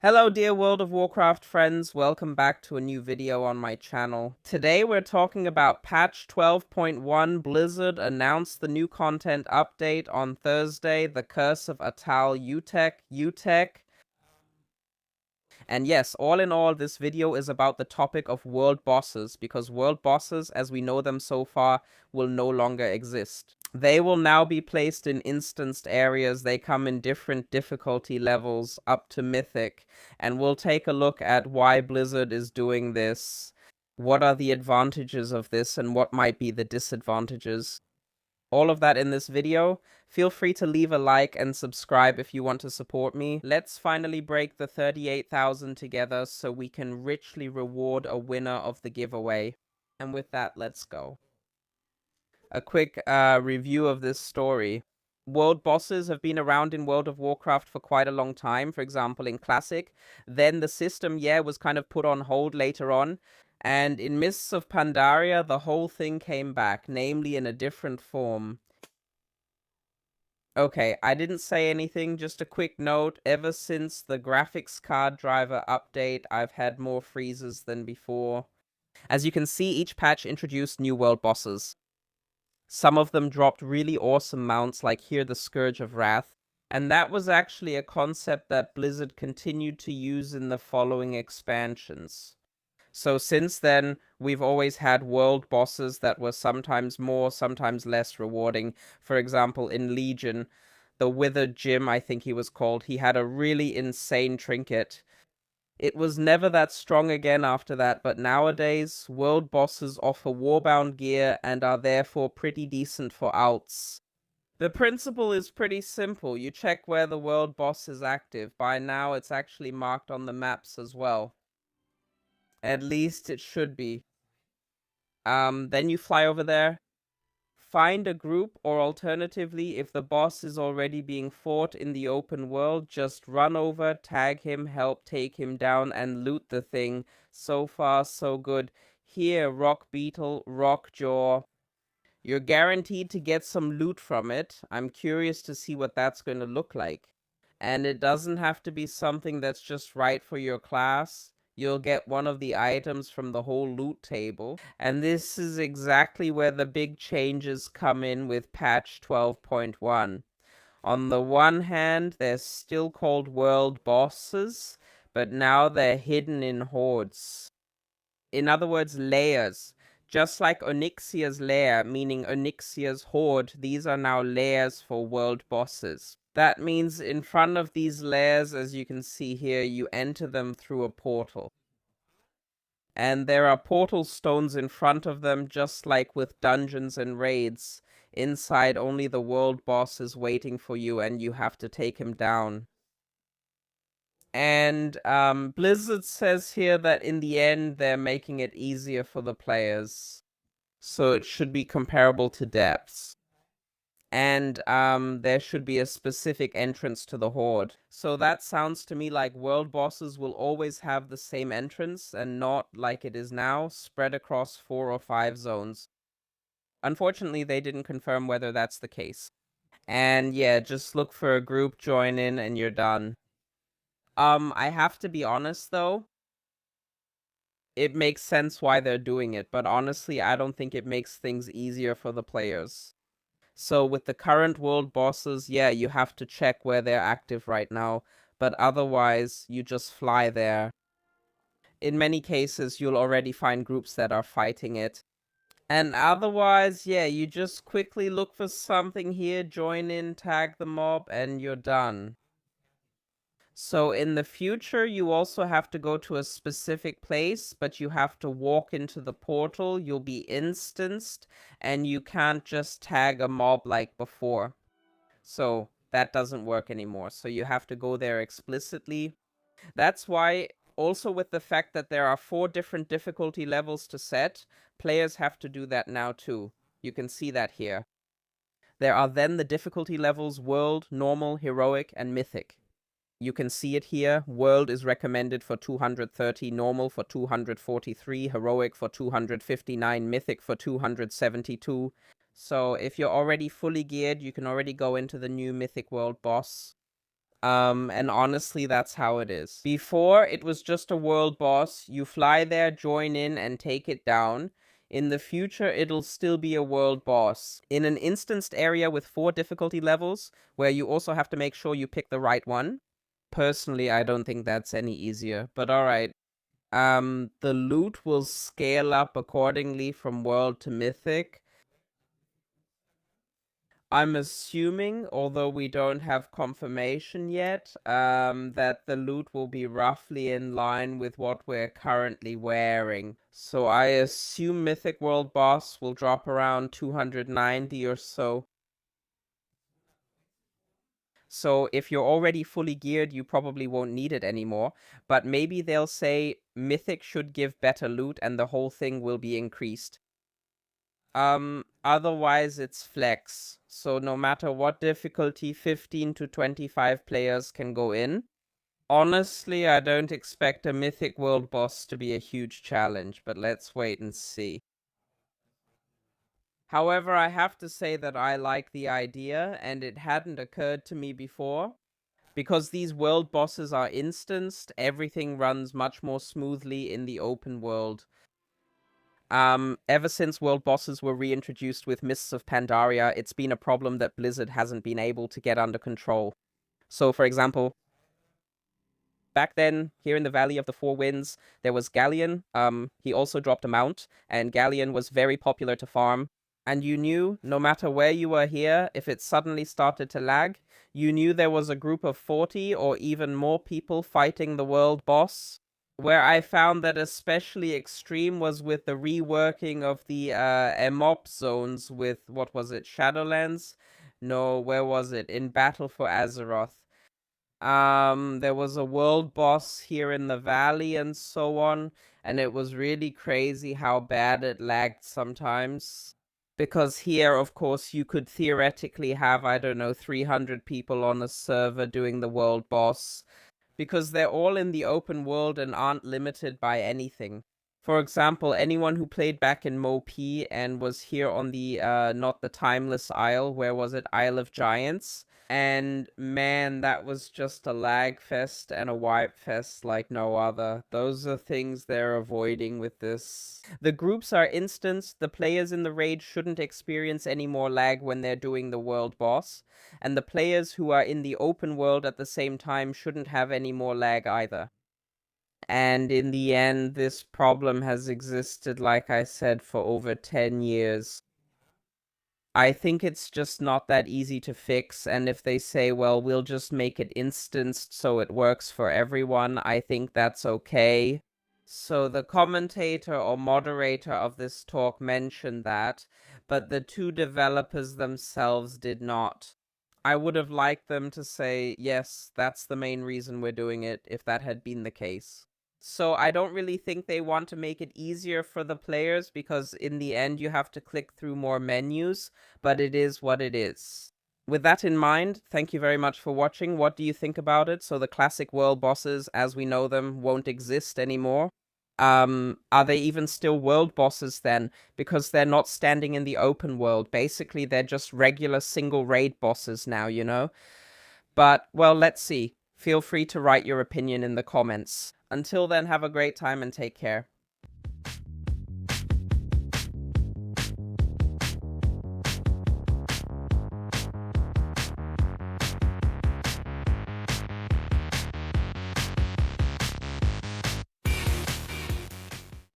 Hello dear World of Warcraft friends, welcome back to a new video on my channel. Today we're talking about patch 12.1. Blizzard announced the new content update on Thursday, the Curse of Atal Utek. And yes, all in all, this video is about the topic of world bosses, because world bosses, as we know them so far, will no longer exist. They will now be placed in instanced areas. They come in different difficulty levels up to Mythic, and we'll take a look at why Blizzard is doing this, what are the advantages of this, and what might be the disadvantages. All of that in this video. Feel free to leave a like and subscribe if you want to support me. Let's finally break the 38,000 together so we can richly reward a winner of the giveaway. And with that, let's go. A quick review of this story. World bosses have been around in World of Warcraft for quite a long time, for example in Classic. Then the system, was kind of put on hold later on. And in Mists of Pandaria, the whole thing came back, namely in a different form. Okay, I didn't say anything, just a quick note. Ever since the graphics card driver update, I've had more freezes than before. As you can see, each patch introduced new world bosses. Some of them dropped really awesome mounts, like here the Scourge of Wrath. And that was actually a concept that Blizzard continued to use in the following expansions. So since then, we've always had world bosses that were sometimes more, sometimes less rewarding. For example, in Legion, the Withered Jim, I think he was called, he had a really insane trinket. It was never that strong again after that, but nowadays, world bosses offer warbound gear and are therefore pretty decent for alts. The principle is pretty simple. You check where the world boss is active. By now, it's actually marked on the maps as well. At least it should be. Then you fly over there, find a group, or alternatively, if the boss is already being fought in the open world, just run over, tag him, help take him down, and loot the thing. So far, so good. Here, Rock Beetle, Rock Jaw. You're guaranteed to get some loot from it. I'm curious to see what that's going to look like. And it doesn't have to be something that's just right for your class. You'll get one of the items from the whole loot table. And this is exactly where the big changes come in with patch 12.1. On the one hand, they're still called world bosses, but now they're hidden in hordes. In other words, layers. Just like Onyxia's lair, meaning Onyxia's horde, these are now layers for world bosses. That means in front of these layers, as you can see here, you enter them through a portal. And there are portal stones in front of them, just like with dungeons and raids. Inside, only the world boss is waiting for you, and you have to take him down. And Blizzard says here that in the end, they're making it easier for the players. So it should be comparable to depths. And there should be a specific entrance to the horde. So that sounds to me like world bosses will always have the same entrance and not like it is now, spread across 4 or 5 zones. Unfortunately, they didn't confirm whether that's the case. And yeah, just look for a group, join in, and you're done. I have to be honest though, it makes sense why they're doing it, but honestly, I don't think it makes things easier for the players. So with the current world bosses, yeah, you have to check where they're active right now, but otherwise, you just fly there. In many cases, you'll already find groups that are fighting it. And otherwise, yeah, you just quickly look for something here, join in, tag the mob, and you're done. So in the future, you also have to go to a specific place, but you have to walk into the portal, you'll be instanced, and you can't just tag a mob like before. So that doesn't work anymore. So you have to go there explicitly. That's why, also with the fact that there are 4 different difficulty levels to set, players have to do that now too. You can see that here. There are then the difficulty levels World, Normal, Heroic, and Mythic. You can see it here. World is recommended for 230, Normal for 243, Heroic for 259, Mythic for 272. So if you're already fully geared, you can already go into the new Mythic World boss. And honestly, that's how it is. Before, it was just a world boss. You fly there, join in, and take it down. In the future, it'll still be a world boss. In an instanced area with 4 difficulty levels, where you also have to make sure you pick the right one. Personally, I don't think that's any easier, but alright. The loot will scale up accordingly from world to mythic. I'm assuming, although we don't have confirmation yet, that the loot will be roughly in line with what we're currently wearing. So I assume Mythic World Boss will drop around 290 or so. So if you're already fully geared, you probably won't need it anymore. But maybe they'll say Mythic should give better loot and the whole thing will be increased. Otherwise it's flex. So no matter what difficulty, 15 to 25 players can go in. Honestly, I don't expect a Mythic World boss to be a huge challenge, but let's wait and see. However, I have to say that I like the idea, and it hadn't occurred to me before. Because these world bosses are instanced, everything runs much more smoothly in the open world. Ever since world bosses were reintroduced with Mists of Pandaria, it's been a problem that Blizzard hasn't been able to get under control. So, for example, back then, here in the Valley of the Four Winds, there was Galleon. He also dropped a mount, and Galleon was very popular to farm. And you knew, no matter where you were here, if it suddenly started to lag, you knew there was a group of 40 or even more people fighting the world boss. Where I found that especially extreme was with the reworking of the MOP zones with, what was it, Shadowlands? No, where was it? In Battle for Azeroth. There was a world boss here in the valley and so on, and it was really crazy how bad it lagged sometimes. Because here, of course, you could theoretically have, I don't know, 300 people on a server doing the world boss. Because they're all in the open world and aren't limited by anything. For example, anyone who played back in MoP and was here on the, not the Timeless Isle, where was it? Isle of Giants. And man, that was just a lag fest and a wipe fest like no other. Those are things they're avoiding with this. The groups are instanced. The players in the raid shouldn't experience any more lag when they're doing the world boss. And the players who are in the open world at the same time shouldn't have any more lag either. And in the end, this problem has existed, like I said, for over 10 years. I think it's just not that easy to fix, and if they say, well, we'll just make it instanced so it works for everyone, I think that's okay. So the commentator or moderator of this talk mentioned that, but the two developers themselves did not. I would have liked them to say, yes, that's the main reason we're doing it, if that had been the case. So I don't really think they want to make it easier for the players because in the end you have to click through more menus, but it is what it is. With that in mind, thank you very much for watching. What do you think about it? So the classic world bosses, as we know them, won't exist anymore. Are they even still world bosses then? Because they're not standing in the open world. Basically, they're just regular single raid bosses now, you know? But, well, let's see. Feel free to write your opinion in the comments. Until then, have a great time and take care.